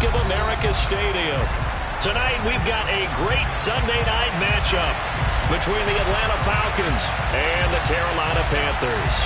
of America Stadium. Tonight we've got a great Sunday night matchup between the Atlanta Falcons and the Carolina Panthers.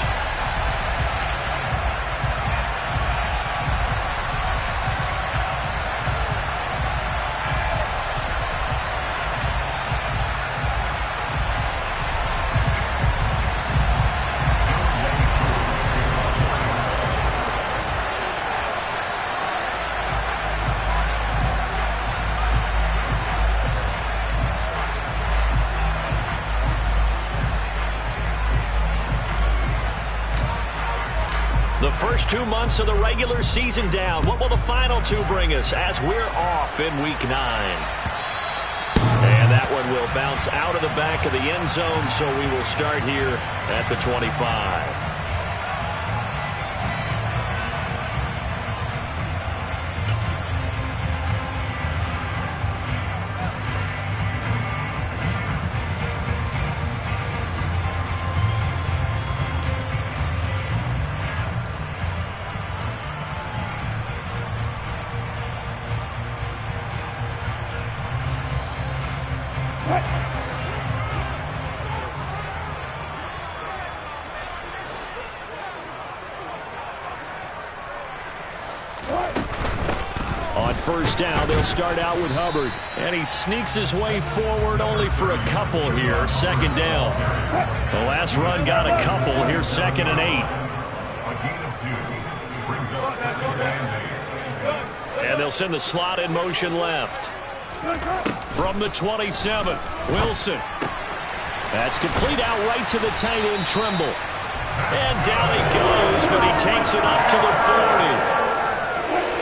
The first 2 months of the regular season down. What will the final two bring us as we're off in Week 9? And that one will bounce out of the back of the end zone, so we will start here at the 25. On first down, they'll start out with Hubbard. And he sneaks his way forward only for a couple here. Second down. The last run got a couple. Here's 2nd and 8. And they'll send the slot in motion left. From the 27, Wilson. That's complete out right to the tight end, Trimble. And down he goes, but he takes it up to the 40.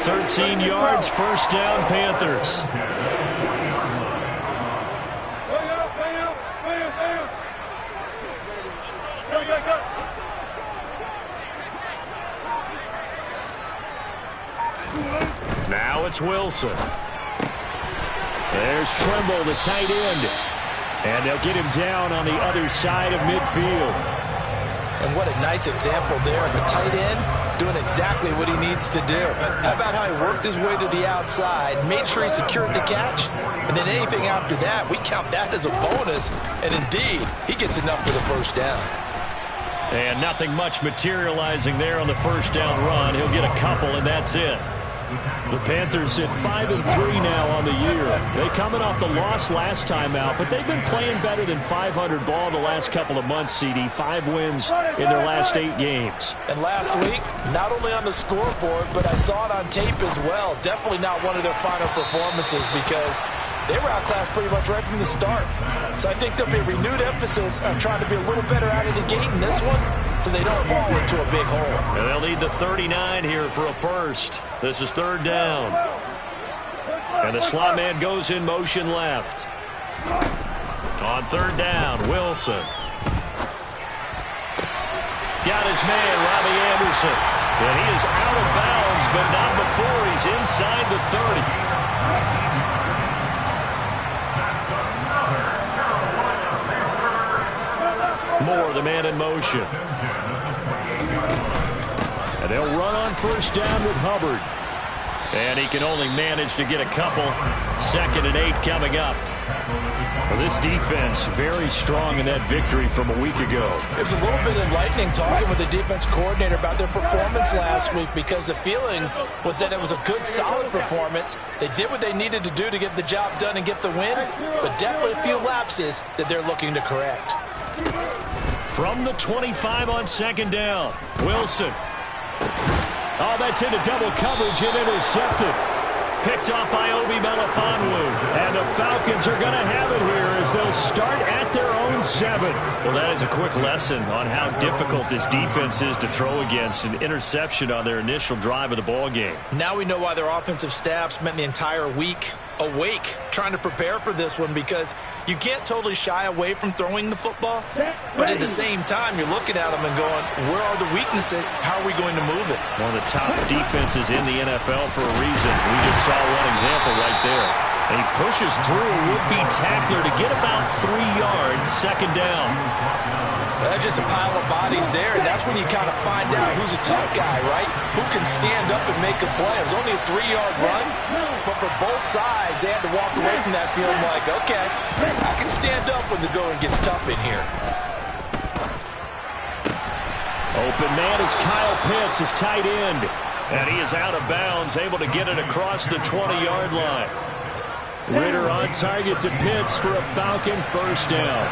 13 yards, first down, Panthers. Now it's Wilson. There's Trimble, the tight end. And they'll get him down on the other side of midfield. And what a nice example there of a tight end doing exactly what he needs to do. How about how he worked his way to the outside, made sure he secured the catch, and then anything after that, we count that as a bonus. And indeed, he gets enough for the first down. And nothing much materializing there on the first down run. He'll get a couple, and that's it. The Panthers sit 5-3 now on the year. They coming off the loss last time out, but they've been playing better than 500 ball the last couple of months, CD. 5 wins in their last 8 games. And last week, not only on the scoreboard, but I saw it on tape as well. Definitely not one of their final performances because they were outclassed pretty much right from the start. So I think there'll be a renewed emphasis on trying to be a little better out of the gate in this one so they don't fall into a big hole. And they'll need the 39 here for a first. This is 3rd down. And the slot man goes in motion left. On 3rd down, Wilson. Got his man, Robbie Anderson. And he is out of bounds, but not before he's inside the 30. Moore, the man in motion. And they'll run on first down with Hubbard. And he can only manage to get a couple. 2nd and 8 coming up. Well, this defense very strong in that victory from a week ago. It was a little bit enlightening talking with the defense coordinator about their performance last week because the feeling was that it was a good, solid performance. They did what they needed to do to get the job done and get the win, but definitely a few lapses that they're looking to correct. From the 25 on 2nd down, Wilson. Oh, that's into double coverage and intercepted. Picked off by Obi Melifonwu. And the Falcons are going to have it here as they'll start at their own 7. Well, that is a quick lesson on how difficult this defense is to throw against. An interception on their initial drive of the ball game. Now we know why their offensive staff spent the entire week awake trying to prepare for this one because you can't totally shy away from throwing the football, but at the same time you're looking at them and going, where are the weaknesses? How are we going to move it? One of the top defenses in the NFL for a reason. We just saw one example right there. And he pushes through a would-be tackler to get about 3 yards, 2nd down. That's just a pile of bodies there, and that's when you kind of find out who's a tough guy, right? Who can stand up and make a play. It was only a 3-yard run, for both sides. They had to walk away from that feeling like, okay, I can stand up when the going gets tough in here. Open man is Kyle Pitts, his tight end. And he is out of bounds, able to get it across the 20-yard line. Ritter on target to Pitts for a Falcon first down.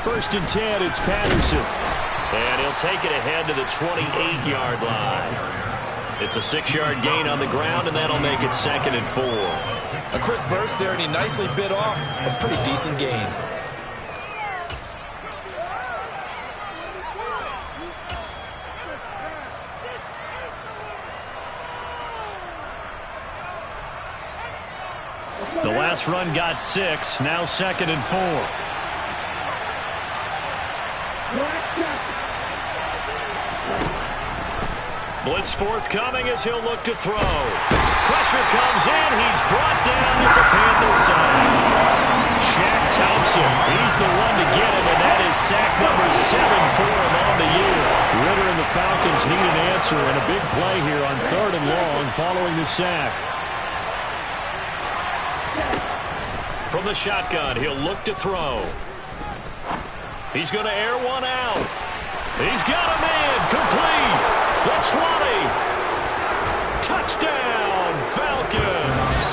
1st and 10, it's Patterson. And he'll take it ahead to the 28-yard line. It's a 6-yard gain on the ground, and that'll make it 2nd and 4. A quick burst there, and he nicely bit off a pretty decent gain. The last run got 6, now 2nd and 4. Blitz forthcoming as he'll look to throw. Pressure comes in. He's brought down. It's a Panther sack. Shaq Thompson. He's the one to get him, and that is sack number 7 for him on the year. Ritter and the Falcons need an answer, and a big play here on 3rd and long following the sack. From the shotgun, he'll look to throw. He's going to air one out. He's got a man. Complete. The 20. Touchdown, Falcons.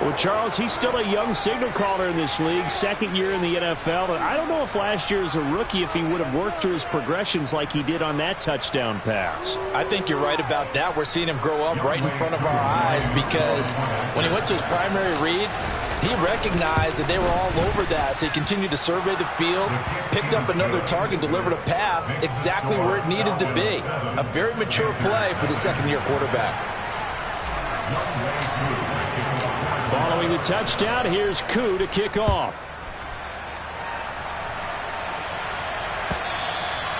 Well, Charles, he's still a young signal caller in this league, 2nd year in the NFL. And I don't know if last year as a rookie if he would have worked through his progressions like he did on that touchdown pass. I think you're right about that. We're seeing him grow up right in front of our eyes because when he went to his primary read, he recognized that they were all over that, so he continued to survey the field, picked up another target, delivered a pass exactly where it needed to be. A very mature play for the 2nd-year quarterback. Following the touchdown, here's Koo to kick off.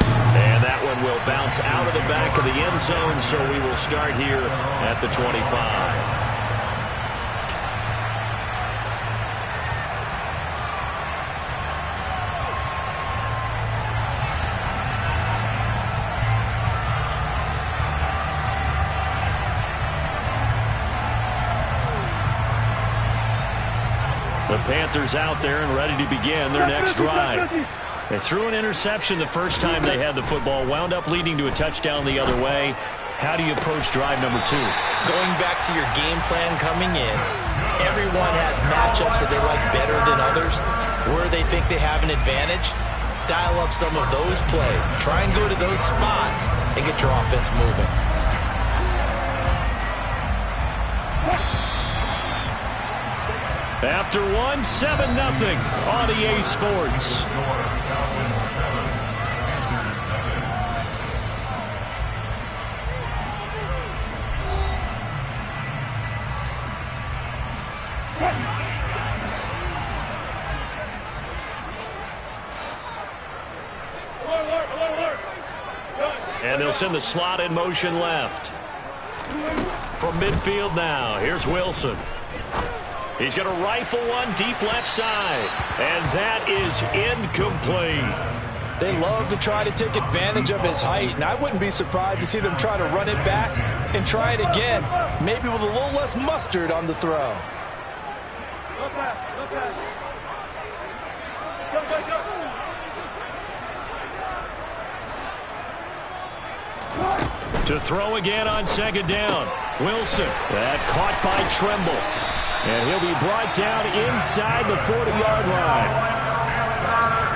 And that one will bounce out of the back of the end zone, so we will start here at the 25. The Panthers out there and ready to begin their next drive. They threw an interception the first time they had the football, wound up leading to a touchdown the other way. How do you approach drive number 2? Going back to your game plan coming in, everyone has matchups that they like better than others. Where they think they have an advantage, dial up some of those plays. Try and go to those spots and get your offense moving. After 7-0 on EA Sports. And they'll send the slot in motion left. From midfield now, here's Wilson. He's going to rifle one deep left side. And that is incomplete. They love to try to take advantage of his height, and I wouldn't be surprised to see them try to run it back and try it again, maybe with a little less mustard on the throw. To throw again on 2nd down. Wilson. That caught by Tremble. And he'll be brought down inside the 40-yard line.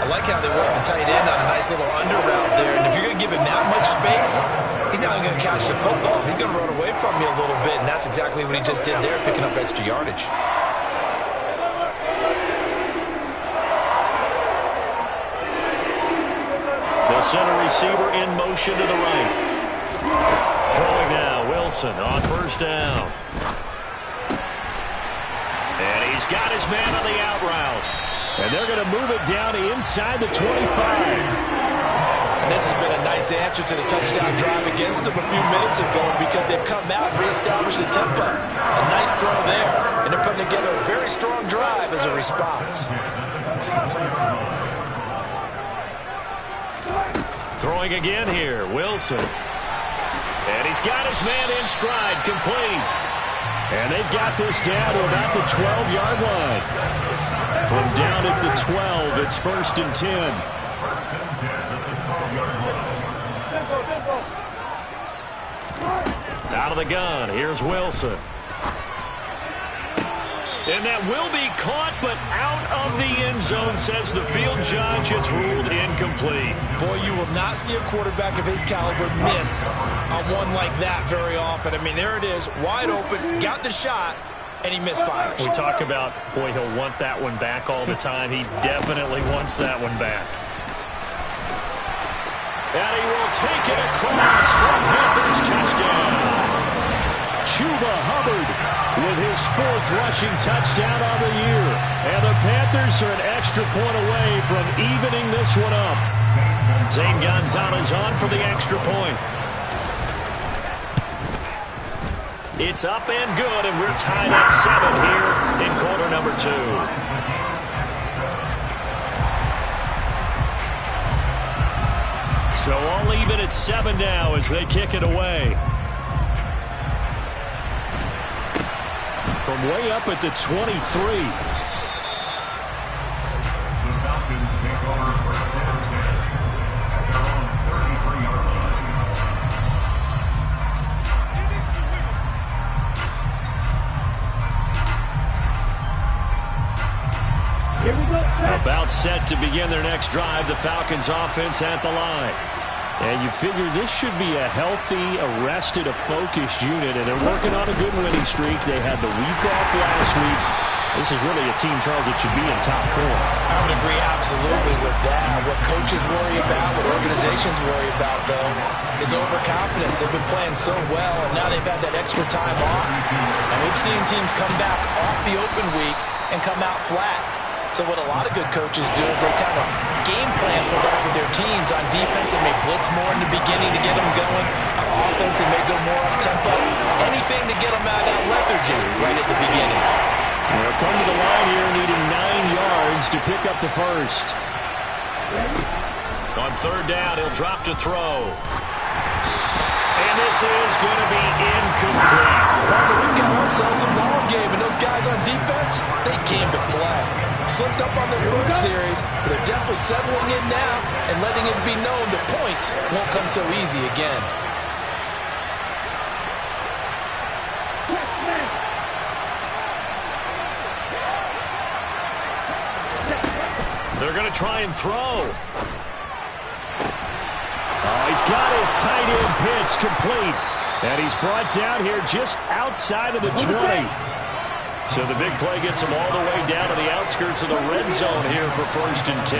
I like how they work the tight end on a nice little under route there. And if you're going to give him that much space, he's not only going to catch the football, he's going to run away from you a little bit. And that's exactly what he just did there, picking up extra yardage. They'll send a receiver in motion to the right. Throwing now, Wilson on 1st down. And he's got his man on the out route. And they're going to move it down to inside the 25. And this has been a nice answer to the touchdown drive against them a few minutes ago because they've come out and reestablished the tempo. A nice throw there. And they're putting together a very strong drive as a response. Throwing again here, Wilson. And he's got his man in stride, complete. And they've got this down to about the 12-yard line. From down at the 12, it's 1st and 10. Out of the gun, here's Wilson. And that will be caught, but out of the end zone, says the field judge. It's ruled incomplete. Boy, you will not see a quarterback of his caliber miss on one like that very often. I mean, there it is, wide open, got the shot, and he misfires. We talk about, boy, he'll want that one back all the time. He definitely wants that one back. And he will take it across for Panthers touchdown. Chuba Hubbard with his 4th rushing touchdown on the year. And the Panthers are an extra point away from evening this one up. Zane Gonzalez on for the extra point. It's up and good, and we're tied at 7 here in quarter number 2. So all even at 7 now as they kick it away. From way up at the 23. The Falcons take over first and 10 at their own 33-yard line. Here we go. About set to begin their next drive. The Falcons offense at the line. And you figure this should be a healthy, arrested, a focused unit, and they're working on a good winning streak. They had the week off last week. This is really a team, Charles, that should be in top form. I would agree absolutely with that. What coaches worry about, what organizations worry about, though, is overconfidence. They've been playing so well, and now they've had that extra time off. And we've seen teams come back off the open week and come out flat. So what a lot of good coaches do is they kind of game plan for that with their teams. On defense, they may blitz more in the beginning to get them going. On offense, they may go more up-tempo. Anything to get them out of that lethargy right at the beginning. They'll come to the line here needing 9 yards to pick up the first. On 3rd down, he'll drop to throw. And this is going to be incomplete. We've got ourselves a ball game, and those guys on defense, they came to play. Slipped up on their first series, but they're definitely settling in now and letting it be known the points won't come so easy again. They're going to try and throw. Oh, he's got his tight end pitch complete. And he's brought down here just outside of the 20. So the big play gets him all the way down to the outskirts of the red zone here for 1st and 10.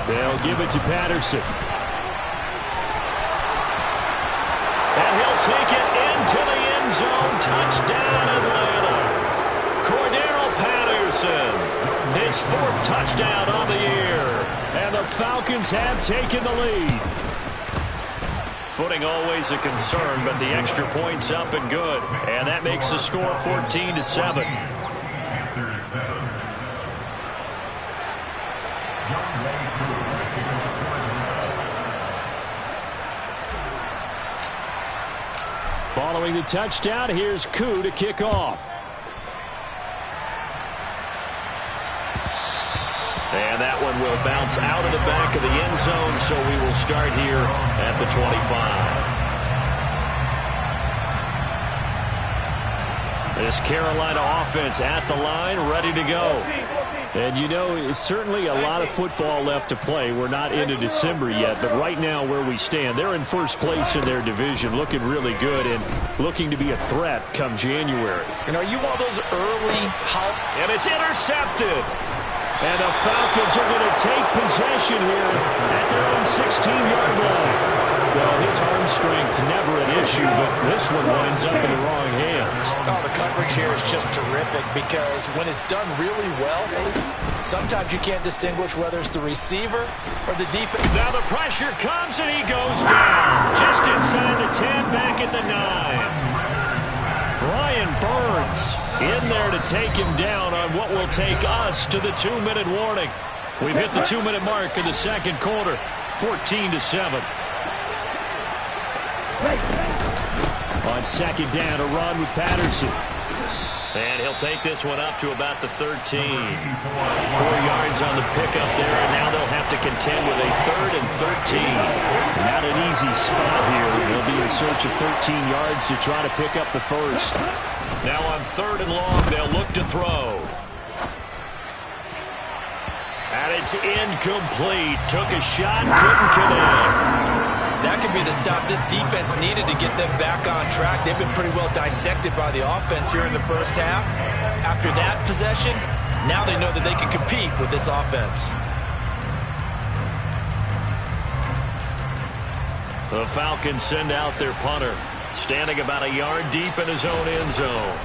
They'll give it to Patterson. And he'll take it into the end zone. Touchdown, Atlanta. Cordero Patterson, his 4th touchdown on the year. And the Falcons have taken the lead. Footing always a concern, but the extra point's up and good. And that makes the score 14-7. Following the touchdown, here's Koo to kick off. And that one will bounce out of the back of the end zone, so we will start here at the 25. This Carolina offense at the line, ready to go. And, you know, it's certainly a lot of football left to play. We're not into December yet, but right now where we stand, they're in first place in their division, looking really good and looking to be a threat come January. And are you one of those early... And it's intercepted. And the Falcons are going to take possession here at their own 16-yard line. Well, his arm strength never an issue, but this one winds up in the wrong hands. Oh, the coverage here is just terrific because when it's done really well, sometimes you can't distinguish whether it's the receiver or the defense. Now the pressure comes and he goes down. Just inside the 10, back at the 9. Brian Burns in there to take him down on what will take us to the 2-minute warning. We've hit the 2-minute mark in the second quarter, 14-7. On second down, a run with Patterson. And he'll take this one up to about the 13. 4 yards on the pickup there, and now they'll have to contend with a 3rd and 13. Not an easy spot here. They'll be in search of 13 yards to try to pick up the first. Now on 3rd and long, they'll look to throw. And it's incomplete. Took a shot, couldn't connect. That could be the stop this defense needed to get them back on track. They've been pretty well dissected by the offense here in the first half. After that possession, now they know that they can compete with this offense. The Falcons send out their punter, standing about a yard deep in his own end zone.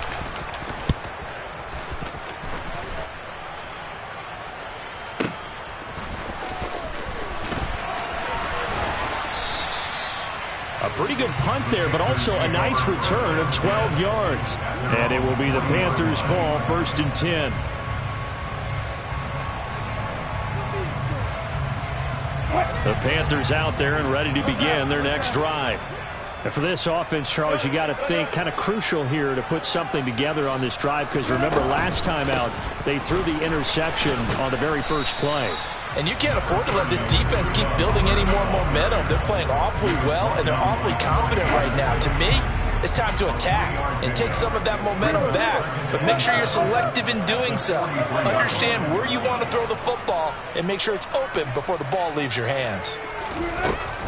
A pretty good punt there, but also a nice return of 12 yards. And it will be the Panthers' ball, 1st and 10. The Panthers out there and ready to begin their next drive. And for this offense, Charles, you got to think kind of crucial here to put something together on this drive, because remember last time out, they threw the interception on the very first play. And you can't afford to let this defense keep building any more momentum. They're playing awfully well, and they're awfully confident right now. To me, it's time to attack and take some of that momentum back. But make sure you're selective in doing so. Understand where you want to throw the football and make sure it's open before the ball leaves your hands.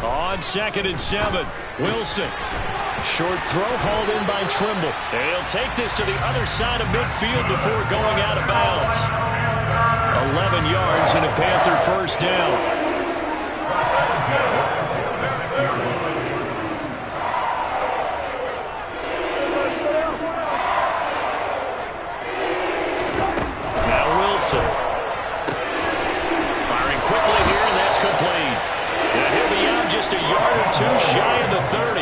On 2nd and 7, Wilson. Short throw hauled in by Trimble. And he'll take this to the other side of midfield before going out of bounds. 11 yards and a Panther first down. Now Wilson. Firing quickly here, and that's complete. And he'll be out just a yard or 2 shy of the 30.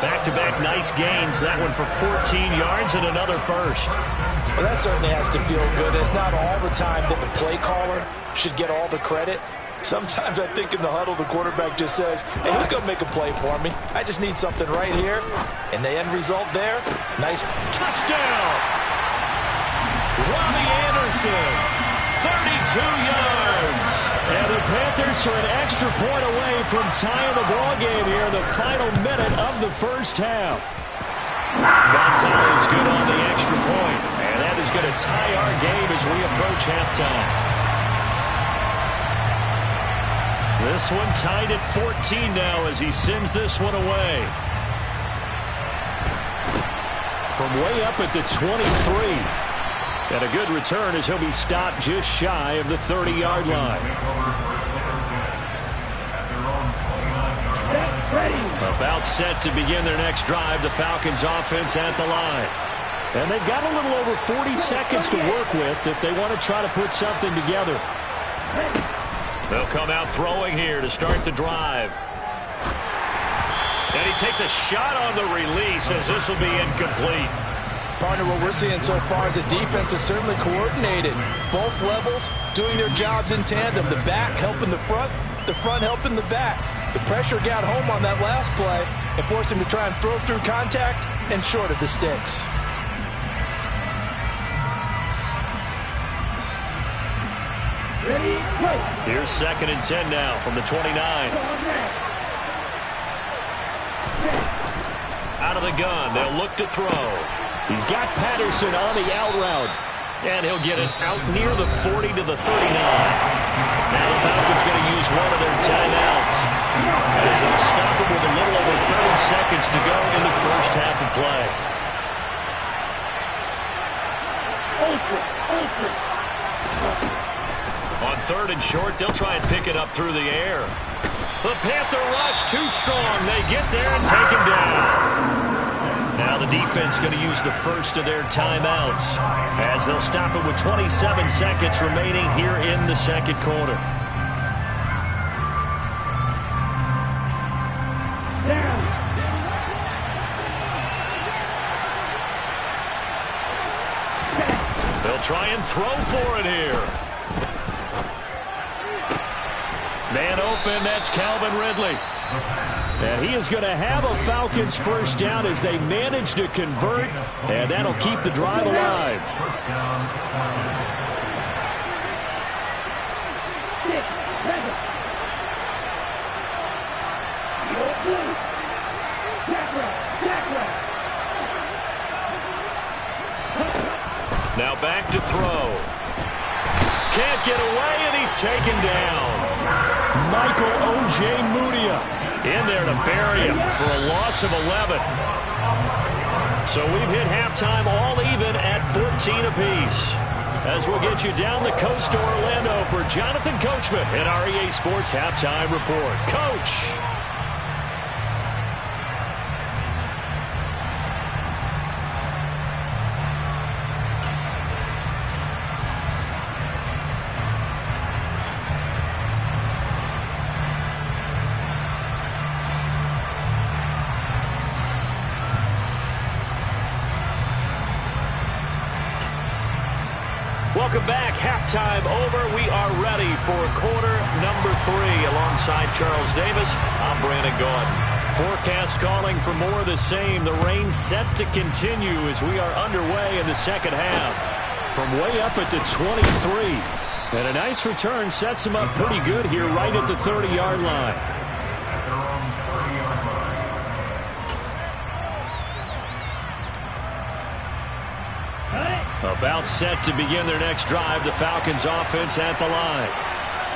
Back-to-back nice gains. That one for 14 yards and another first. Well, that certainly has to feel good. It's not all the time that the play caller should get all the credit. Sometimes I think in the huddle, the quarterback just says, hey, who's going to make a play for me? I just need something right here. And the end result there, nice touchdown. Robbie Anderson, 32 yards. And the Panthers are an extra point away from tying the ball game here in the final minute of the first half. Gonzalez good on the extra point, and that is going to tie our game as we approach halftime. This one tied at 14 now as he sends this one away. From way up at the 23. And a good return as he'll be stopped just shy of the 30-yard line. About set to begin their next drive, the Falcons offense at the line. And they've got a little over 40 seconds to work with if they want to try to put something together. They'll come out throwing here to start the drive. And he takes a shot on the release as this will be incomplete. Partner, what we're seeing so far is the defense is certainly coordinated. Both levels doing their jobs in tandem. The back helping the front helping the back. The pressure got home on that last play and forced him to try and throw through contact and short of the sticks. Here's 2nd and 10 now from the 29. Out of the gun, they'll look to throw. He's got Patterson on the out route. And he'll get it out near the 40 to the 39. Now the Falcons going to use one of their timeouts as they'll stop it with a little over 30 seconds to go in the first half of play. On 3rd and short, they'll try and pick it up through the air. The Panther rush too strong. They get there and take him down. Now the defense going to use the first of their timeouts as they'll stop it with 27 seconds remaining here in the second quarter. They'll try and throw for it here. Man open, that's Calvin Ridley. And he is going to have a Falcons first down as they manage to convert, and that'll keep the drive alive. Now back to throw. Can't get away, and he's taken down. Michael Ojemudia in there to bury him for a loss of 11. So we've hit halftime all even at 14 apiece. As we'll get you down the coast to Orlando for Jonathan Coachman at our EA Sports Halftime Report. Coach. Welcome back. Halftime over. We are ready for quarter number 3. Alongside Charles Davis, I'm Brandon Gaudin. Forecast calling for more of the same. The rain set to continue as we are underway in the second half. From way up at the 23. And a nice return sets him up pretty good here right at the 30-yard line. About set to begin their next drive. The Falcons offense at the line.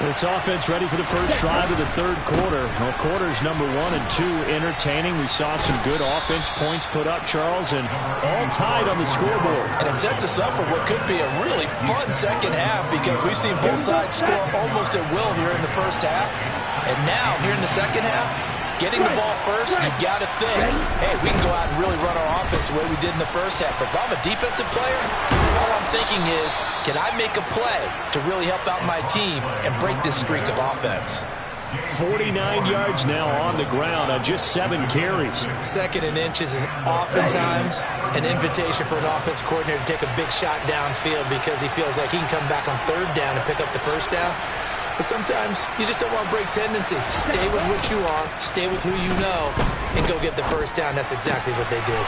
This offense ready for the first drive of the third quarter. Well, quarters number 1 and 2 entertaining. We saw some good offense points put up, Charles, and all tied on the scoreboard. And it sets us up for what could be a really fun second half because we've seen both sides score almost at will here in the first half. And now, here in the second half, getting the ball first, you've got to think, hey, we can go out and really run our offense the way we did in the first half. But if I'm a defensive player, all I'm thinking is, can I make a play to really help out my team and break this streak of offense? 49 yards now on the ground on just 7 carries. Second and inches is oftentimes an invitation for an offense coordinator to take a big shot downfield because he feels like he can come back on third down and pick up the first down. But sometimes you just don't want to break tendency. Stay with what you are, stay with who you know, and go get the first down. That's exactly what they did.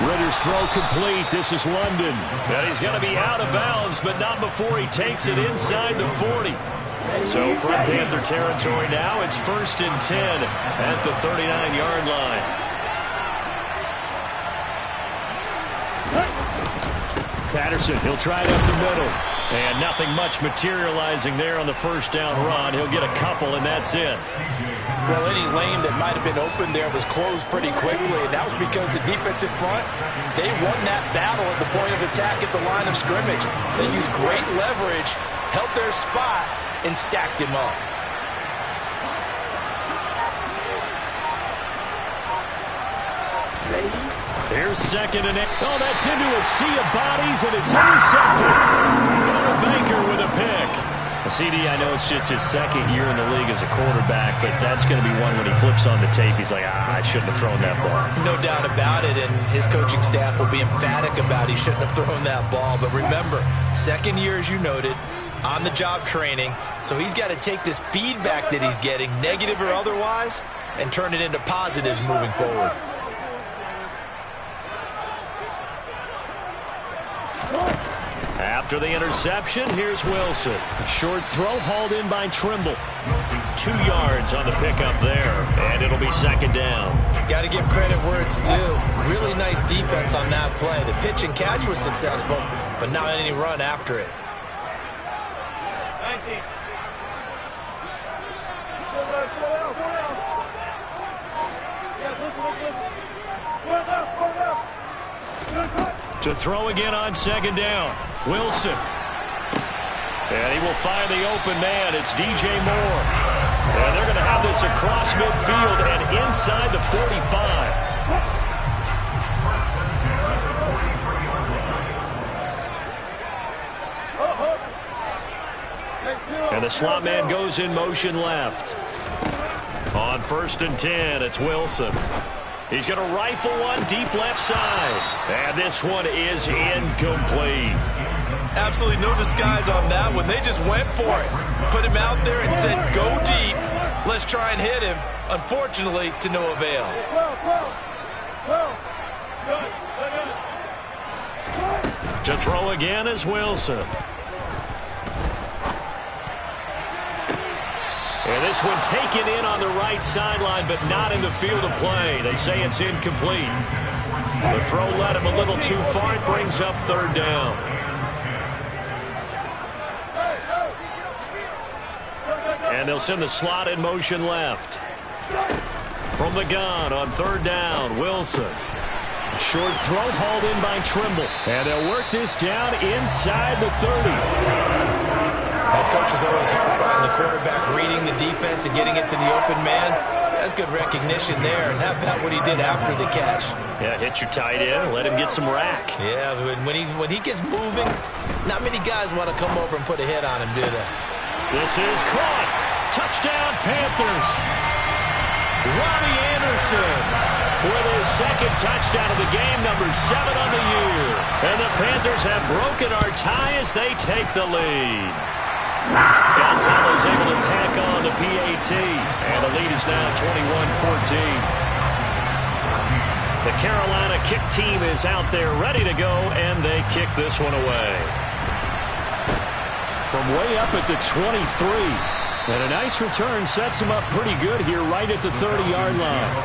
Ritter's throw complete. This is London. And he's going to be out of bounds, but not before he takes it inside the 40. So from Panther territory now, it's 1st and 10 at the 39-yard line. Patterson, he'll try it up the middle. And nothing much materializing there on the first down run. He'll get a couple, and that's it. Well, any lane that might have been open there was closed pretty quickly, and that was because the defensive front, they won that battle at the point of attack at the line of scrimmage. They used great leverage, held their spot, and stacked him up. Here's 2nd and 8. Oh, that's into a sea of bodies, and it's intercepted. Baker with a pick. CD, I know it's just his 2nd year in the league as a quarterback, but that's going to be one when he flips on the tape. He's like, I shouldn't have thrown that ball. No doubt about it, and his coaching staff will be emphatic about he shouldn't have thrown that ball. But remember, 2nd year, as you noted, on-the-job training, so he's got to take this feedback that he's getting, negative or otherwise, and turn it into positives moving forward. After the interception, here's Wilson. A short throw hauled in by Trimble. 2 yards on the pickup there, and it'll be 2nd down. Got to give credit where it's due. Really nice defense on that play. The pitch and catch was successful, but not any run after it. 19. To throw again on 2nd down. Wilson. And he will find the open man. It's DJ Moore. And they're going to have this across midfield and inside the 45. And the slot man goes in motion left. On 1st and 10, it's Wilson. He's going to rifle one deep left side. And this one is incomplete. Absolutely no disguise on that one. They just went for it. Put him out there and said, go deep. Let's try and hit him. Unfortunately, to no avail. To throw again is Wilson. And this one taken in on the right sideline, but not in the field of play. They say it's incomplete. The throw led him a little too far. It brings up third down. And they'll send the slot in motion left. From the gun on third down, Wilson. A short throw hauled in by Trimble. And they'll work this down inside the 30. That coach is always harp on the quarterback reading the defense and getting it to the open man. That's good recognition there. And how about what he did after the catch? Yeah, hit your tight end, let him get some rack. Yeah, when he gets moving, not many guys want to come over and put a hit on him, do they? This is caught. Touchdown, Panthers. Robbie Anderson with his second touchdown of the game, number 7 on the year. And the Panthers have broken our tie as they take the lead. Gonzalez able to tack on the PAT, and the lead is now 21-14. The Carolina kick team is out there ready to go, and they kick this one away. From way up at the 23. And a nice return sets him up pretty good here right at the 30-yard line.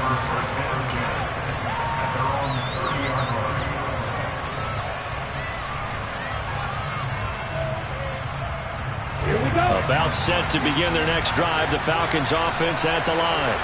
About set to begin their next drive. The Falcons offense at the line.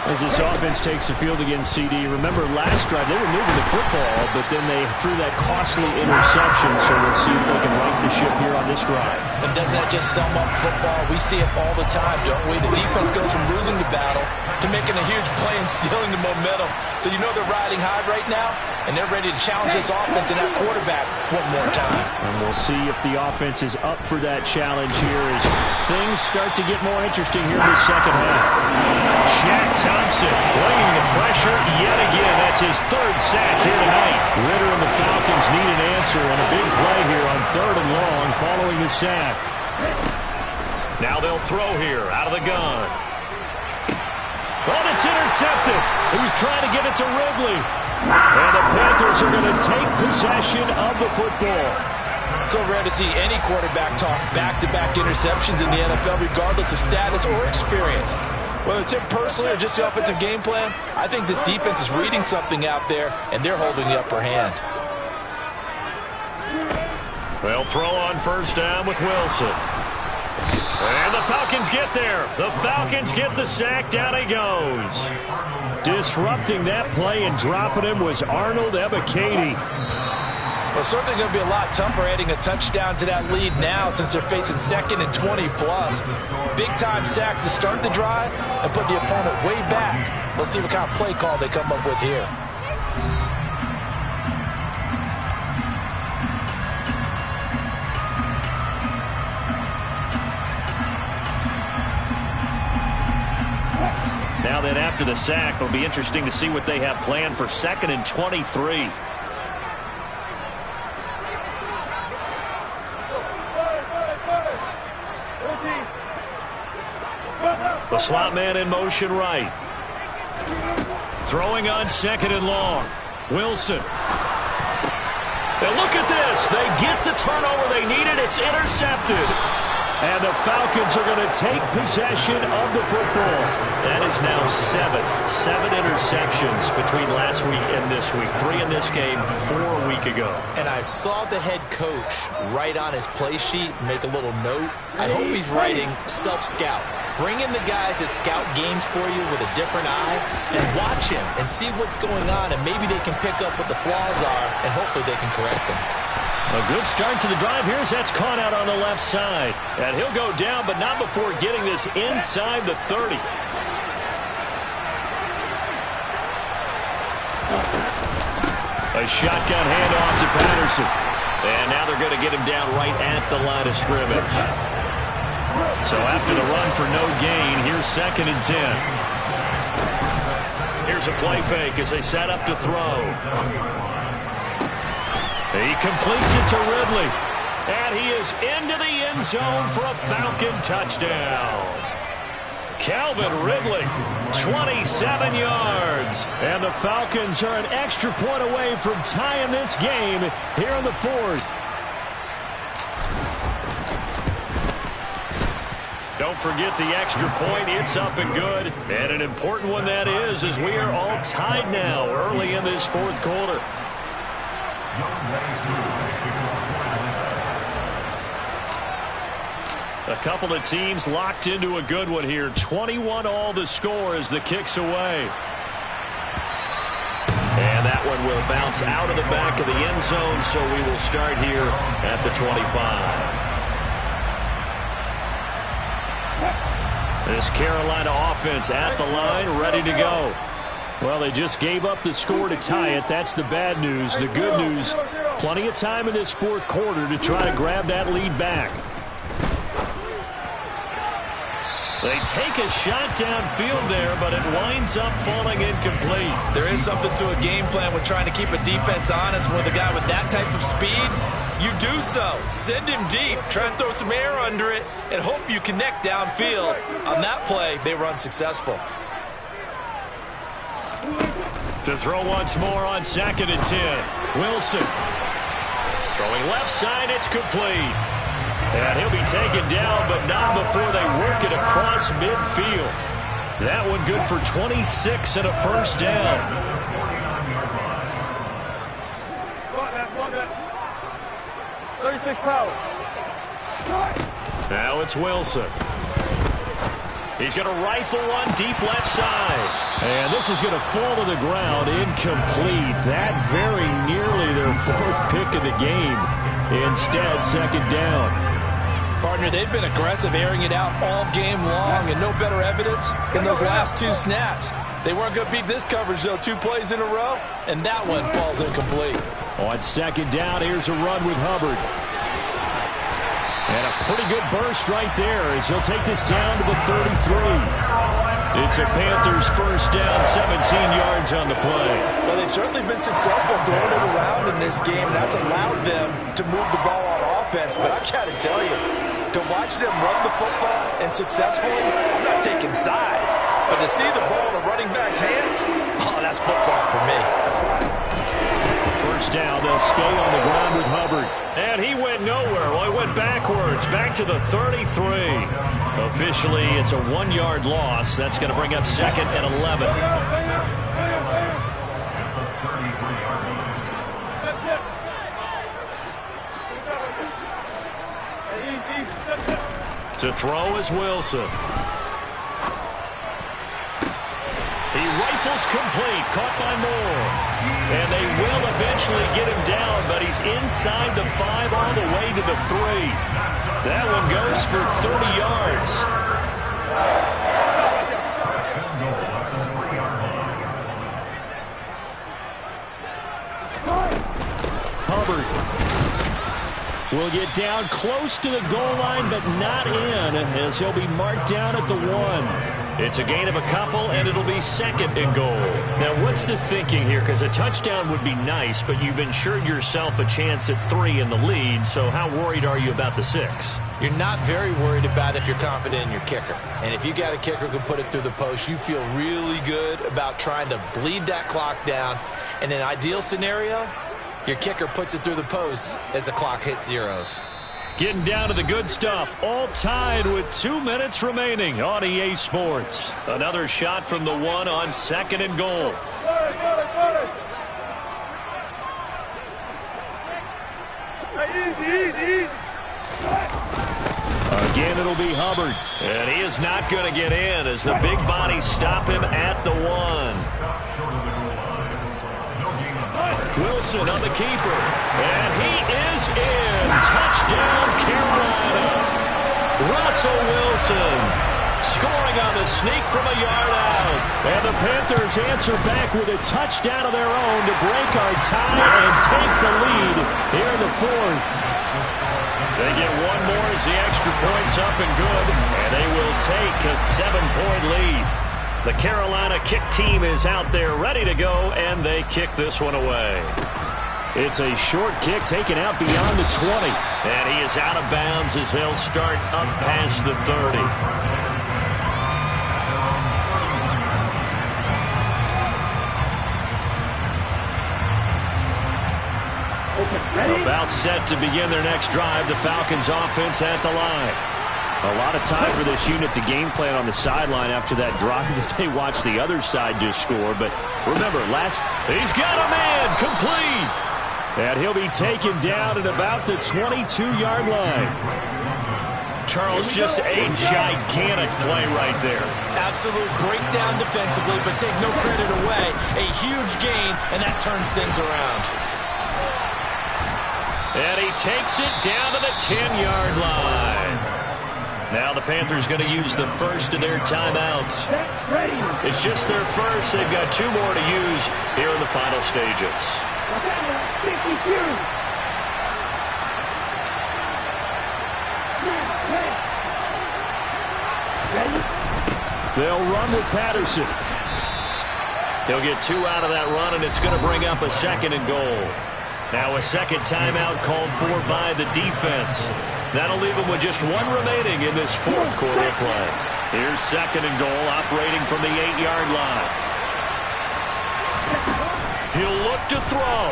As this offense takes the field against CD. Remember last drive they were moving the football, but then they threw that costly interception. So we'll see if they can right the ship here on this drive. And doesn't that just sum up football? We see it all the time, don't we? The defense goes from losing the battle to making a huge play and stealing the momentum. So you know they're riding high right now, and they're ready to challenge this offense and that quarterback one more time. And we'll see if the offense is up for that challenge here as things start to get more interesting here in the second half. Shaq Thompson bringing the pressure yet again. That's his third sack here tonight. Ritter and the Falcons need an answer and a big play here on third and long following the sack. Now they'll throw here out of the gun. Oh, it's intercepted. He was trying to get it to Ridley. And the Panthers are going to take possession of the football. So rare to see any quarterback toss back-to-back interceptions in the NFL, regardless of status or experience. Whether it's him personally or just the offensive game plan, I think this defense is reading something out there, and they're holding the upper hand. They'll throw on first down with Wilson. And the Falcons get there. The Falcons get the sack. Down he goes. Disrupting that play and dropping him was Arnold Ebiketie. Well, certainly going to be a lot tougher adding a touchdown to that lead now since they're facing 2nd and 20+. Big-time sack to start the drive and put the opponent way back. Let's see what kind of play call they come up with here. Now then, after the sack, it'll be interesting to see what they have planned for 2nd and 23. The slot man in motion right. Throwing on 2nd and long. Wilson. And look at this. They get the turnover they needed. It's intercepted. And the Falcons are going to take possession of the football. That is now 7 interceptions between last week and this week. 3 in this game, 4 a week ago. And I saw the head coach write on his play sheet, make a little note. I hope he's writing self-scout. Bring in the guys that scout games for you with a different eye and watch him and see what's going on, and maybe they can pick up what the flaws are, and hopefully they can correct them. A good start to the drive. Here's that's caught out on the left side. And he'll go down, but not before getting this inside the 30. A shotgun handoff to Patterson. And now they're going to get him down right at the line of scrimmage. So after the run for no gain, here's 2nd and 10. Here's a play fake as they set up to throw. He completes it to Ridley. And he is into the end zone for a Falcon touchdown. Calvin Ridley, 27 yards. And the Falcons are an extra point away from tying this game here in the fourth. Don't forget the extra point. It's up and good. And an important one that is, as we are all tied now early in this fourth quarter. A couple of teams locked into a good one here. 21 all the score as the kick's away. And that one will bounce out of the back of the end zone, so we will start here at the 25. This Carolina offense at the line, ready to go. Well, they just gave up the score to tie it. That's the bad news. The good news, plenty of time in this fourth quarter to try to grab that lead back. They take a shot downfield there, but it winds up falling incomplete. There is something to a game plan with trying to keep a defense honest. With a guy with that type of speed, you do so. Send him deep, try and throw some air under it, and hope you connect downfield. On that play, they were unsuccessful. To throw once more on 2nd and 10. Wilson. Throwing left side, it's complete. And he'll be taken down, but not before they work it across midfield. That one good for 26 and a first down. Now it's Wilson. He's going to rifle one deep left side. And this is going to fall to the ground incomplete. That very nearly their fourth pick of the game. Instead, 2nd down. Partner, they've been aggressive, airing it out all game long, and no better evidence in those last 2 snaps. They weren't going to beat this coverage, though. 2 plays in a row, and that one falls incomplete. On 2nd down, here's a run with Hubbard. And a pretty good burst right there as he'll take this down to the 33. It's a Panthers first down, 17 yards on the play. Well, they've certainly been successful throwing it around in this game, and that's allowed them to move the ball on offense. But I've got to tell you, to watch them run the football and successfully, I'm not taking sides, but to see the ball in a running back's hands, oh, that's football for me. First down, they'll stay on the ground with Hubbard. And he went nowhere. Well, he went backwards, back to the 33. Officially, it's a 1-yard loss. That's going to bring up 2nd and 11. To throw is Wilson. He rifles complete, caught by Moore. And they will eventually get him down, but he's inside the 5 all the way to the 3. That one goes for 30 yards. Hubbard will get down close to the goal line, but not in, as he'll be marked down at the 1. It's a gain of a couple, and it'll be 2nd and goal. Now, what's the thinking here? Because a touchdown would be nice, but you've ensured yourself a chance at 3 in the lead, so how worried are you about the 6? You're not very worried about if you're confident in your kicker. And if you got a kicker who can put it through the post, you feel really good about trying to bleed that clock down. In an ideal scenario, your kicker puts it through the post as the clock hits zeros. Getting down to the good stuff, all tied with 2 minutes remaining on EA Sports. Another shot from the 1 on 2nd and goal. Again, it'll be Hubbard. And he is not going to get in as the big bodies stop him at the 1. Wilson on the keeper. And he is in. Touchdown, Carolina. Russell Wilson scoring on the sneak from a yard out. And the Panthers answer back with a touchdown of their own to break our tie and take the lead here in the 4th. They get one more as the extra point's up and good. And they will take a 7-point lead. The Carolina kick team is out there ready to go, and they kick this one away. It's a short kick taken out beyond the 20. And he is out of bounds as they'll start up past the 30. About set to begin their next drive. The Falcons offense at the line. A lot of time for this unit to game plan on the sideline after that drive that they watched the other side just score. But remember, he's got a man complete. And he'll be taken down at about the 22-yard line. Charles, just a gigantic play right there. Absolute breakdown defensively, but take no credit away. A huge gain, and that turns things around. And he takes it down to the 10-yard line. Now the Panthers going to use the first of their timeouts. It's just their first. They've got 2 more to use here in the final stages. They'll run with Patterson. He'll get 2 out of that run, and it's going to bring up a 2nd and goal. Now a second timeout called for by the defense. That'll leave them with just 1 remaining in this 4th quarter of play. Here's 2nd and goal, operating from the 8-yard line. He'll look to throw.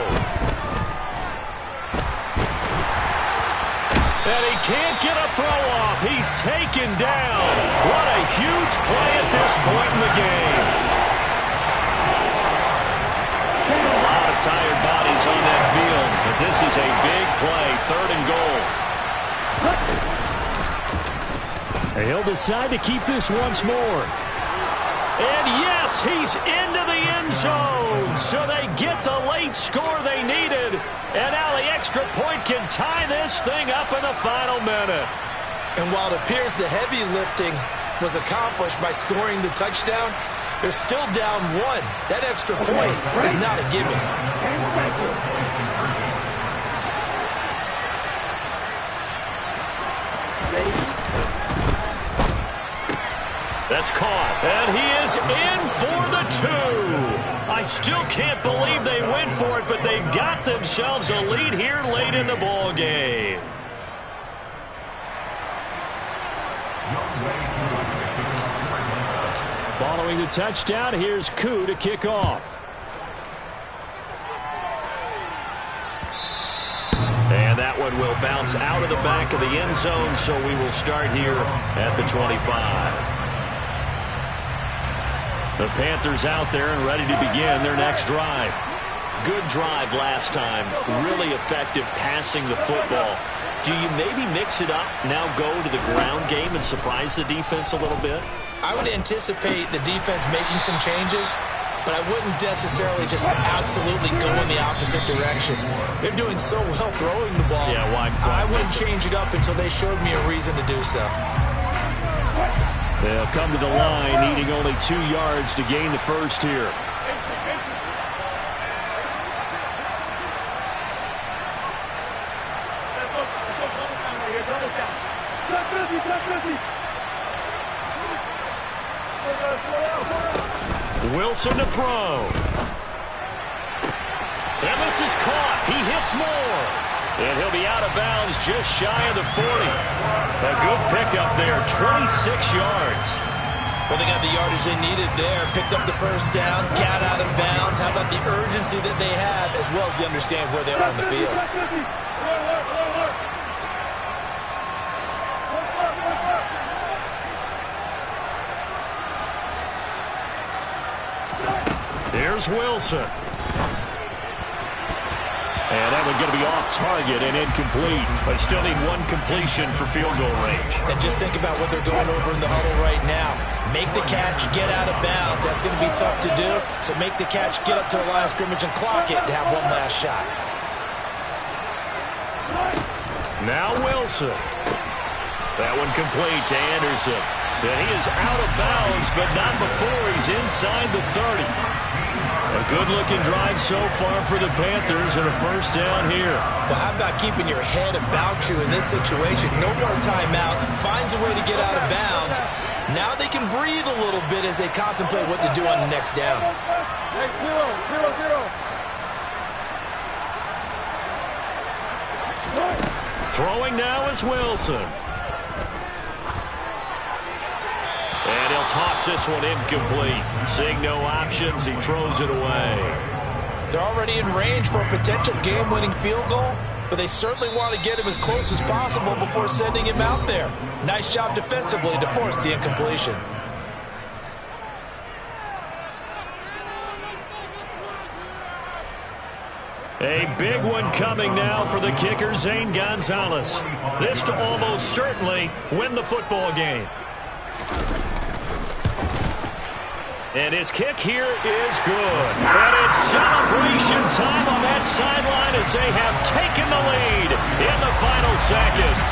And he can't get a throw off. He's taken down. What a huge play at this point in the game. A lot of tired bodies on that field, but this is a big play, 3rd and goal. And he'll decide to keep this once more. And yes, he's into the end zone. So they get the late score they needed. And now the extra point can tie this thing up in the final minute. And while it appears the heavy lifting was accomplished by scoring the touchdown, they're still down 1. That extra point is not a gimme. That's caught, and he is in for the 2. I still can't believe they went for it, but they've got themselves a lead here late in the ball game. Following the touchdown, here's Koo to kick off. And that one will bounce out of the back of the end zone, so we will start here at the 25. The Panthers out there and ready to begin their next drive. Good drive last time. Really effective passing the football. Do you maybe mix it up, now go to the ground game and surprise the defense a little bit? I would anticipate the defense making some changes, but I wouldn't necessarily just absolutely go in the opposite direction. They're doing so well throwing the ball. Yeah, why I wouldn't change it up until they showed me a reason to do so. They'll come to the line, needing only 2 yards to gain the first here. Wilson to throw. And this is caught. He hits more. And he'll be out of bounds just shy of the 40. A good pickup there, 26 yards. Well, they got the yardage they needed there. Picked up the first down, got out of bounds. How about the urgency that they have, as well as they understand where they are on the field. Here's Wilson. And that one's going to be off target and incomplete. But still need 1 completion for field goal range. And just think about what they're going over in the huddle right now. Make the catch, get out of bounds. That's going to be tough to do. So make the catch, get up to the line of scrimmage, and clock it to have 1 last shot. Now Wilson. That one complete to Anderson. And he is out of bounds, but not before he's inside the 30. A good-looking drive so far for the Panthers and a first down here. Well, how about keeping your head about you in this situation? No more timeouts. Finds a way to get out of bounds. Now they can breathe a little bit as they contemplate what to do on the next down. Hey, 0-0-0. Throwing now is Wilson. And he'll toss this one incomplete. Seeing no options, he throws it away. They're already in range for a potential game-winning field goal, but they certainly want to get him as close as possible before sending him out there. Nice job defensively to force the incompletion. A big one coming now for the kicker, Zane Gonzalez. This to almost certainly win the football game. And his kick here is good. And it's celebration time on that sideline as they have taken the lead in the final seconds.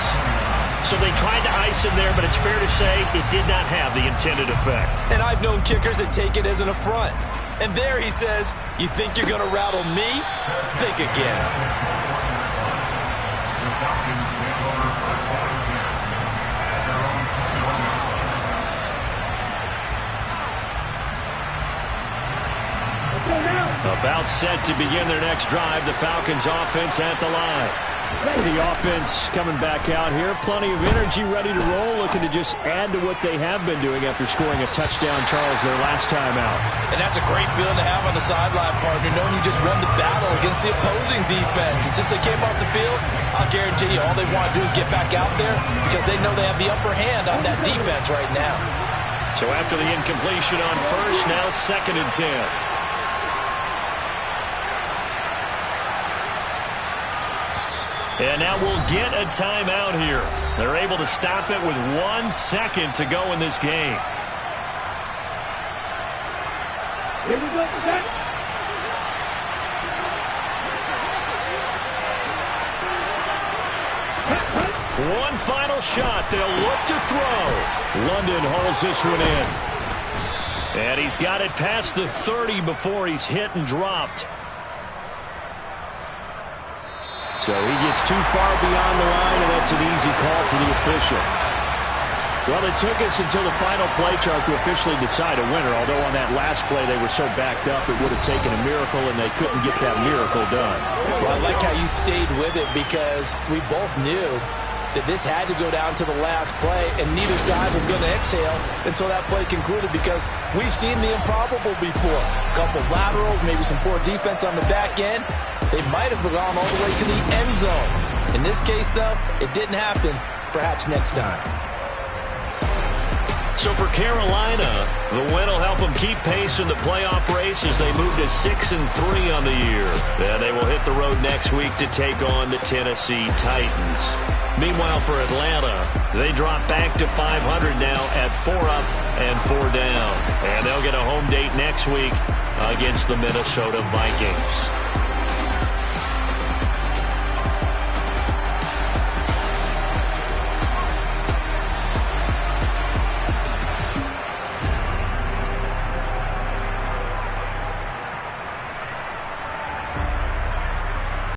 So they tried to ice him there, but it's fair to say it did not have the intended effect. And I've known kickers that take it as an affront. And there he says, you think you're going to rattle me? Think again. About set to begin their next drive, the Falcons offense at the line. The offense coming back out here, plenty of energy, ready to roll, looking to just add to what they have been doing after scoring a touchdown, Charles, their last time out. And that's a great feeling to have on the sideline, partner, knowing you just won the battle against the opposing defense. And since they came off the field, I'll guarantee you all they want to do is get back out there because they know they have the upper hand on that defense right now. So after the incompletion on first, now 2nd and 10. And now we'll get a timeout here. They're able to stop it with 1 second to go in this game. Here we go, set. One final shot. They'll look to throw. London hauls this one in. And he's got it past the 30 before he's hit and dropped. So he gets too far beyond the line, and that's an easy call for the official. Well, it took us until the final play, Charles, to officially decide a winner, although on that last play they were so backed up it would have taken a miracle, and they couldn't get that miracle done. Well, I like how you stayed with it because we both knew that this had to go down to the last play, and neither side was going to exhale until that play concluded because we've seen the improbable before. A couple laterals, maybe some poor defense on the back end. They might have gone all the way to the end zone. In this case, though, it didn't happen. Perhaps next time. So for Carolina, the win will help them keep pace in the playoff race as they move to 6-3 on the year. And they will hit the road next week to take on the Tennessee Titans. Meanwhile, for Atlanta, they drop back to 500 now at 4 up and 4 down. And they'll get a home date next week against the Minnesota Vikings.